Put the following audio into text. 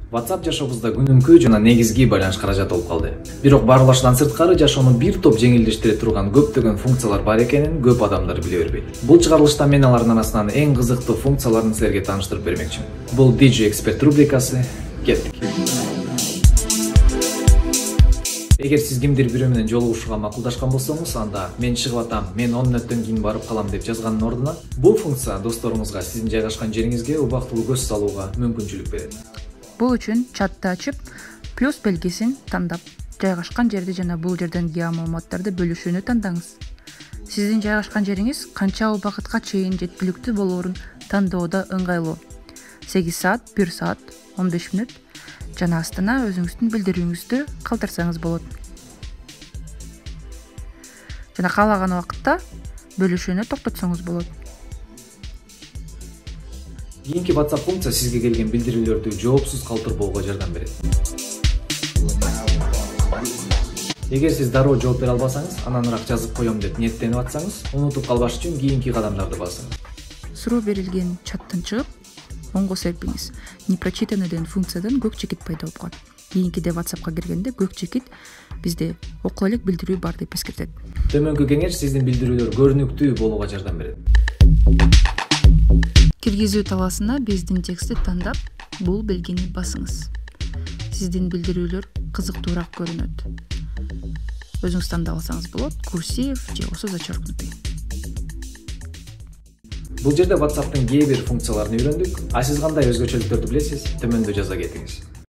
WhatsApp жашообузда күнүмкү жана негизги байланыш каражат болуп калды. Бирок баарылашынан сырткары жашоону бир топ жеңилдештире турган көптөгөн функциялар бар экенин көп адамдар биле бербейт. Бул чыгарылышта мен алардын арасынан эң кызыктуу функцияларын силерге тааныштырып бермекчимин. Бул DJ Expert рубрикасы. Кеттик. Эгер сиз кимдир бирөө менен жолугушууга макулдашкан болсоңуз, анда мен чыгып атам, мен 10 мүнөттөн кийин барып калам деп жазганын ордуна, бул функция досторуңузга сиздин жайгашкан жериңизге убактылуу көз салууга мүмкүнчүлүк берет. Бул үчүн чатты ачып, плюс белгисин тандап, жайгашкан жерди жана бул жерден маалыматтарды бөлүшүүнү тандаңыз. Сиздин жайгашкан жериңиз канча убакытка чейин жеткиликтүү болоорун тандоодо ыңгайлуу. 8 саат, 1 саат, 15 мүнөт жана астына өзүңүздүн билдирүүңүздү калтырсаңыз болот. Жана каалаган убакытта бөлүшүүнү токтотсоңуз болот. Кийинки WhatsApp функция сизге келген билдирүүлөрдү жоопсуз калтырбоого жардам берет. Эгер сиз дароо жооп бере албасаңыз, ананыраак жазып коем деп ниеттенип атсаңыз, унутуп калбаш үчүн кийинки кадамдарды басыңыз. Суроо берилген чаттан чыгып, оңго серпиңиз. Непрочитанный деген функциядан көк чекит пайда болуп калат. Кийинкиде WhatsAppка киргенде көк чекит бизде окула элек билдирүү бар деп эскертет. Төмөнкү кеңеш сиздин билдирүүлөр көрүнүктүү болууга жардам берет. Киргизүү талаасына биздин текстти тандап, бул белгини басыңыз. Сиздин билдирүүлөр кызыктуураак көрүнөт. Өзүңүз тандап алсаңыз болот, курсив же болбосо зачеркнутый. Бул жерде WhatsApp'тын кээ бир функцияларын үйрөндүк. А сиз кандай өзгөчөлүктөрдү билесиз? Төмөндө жаза кетиңиз.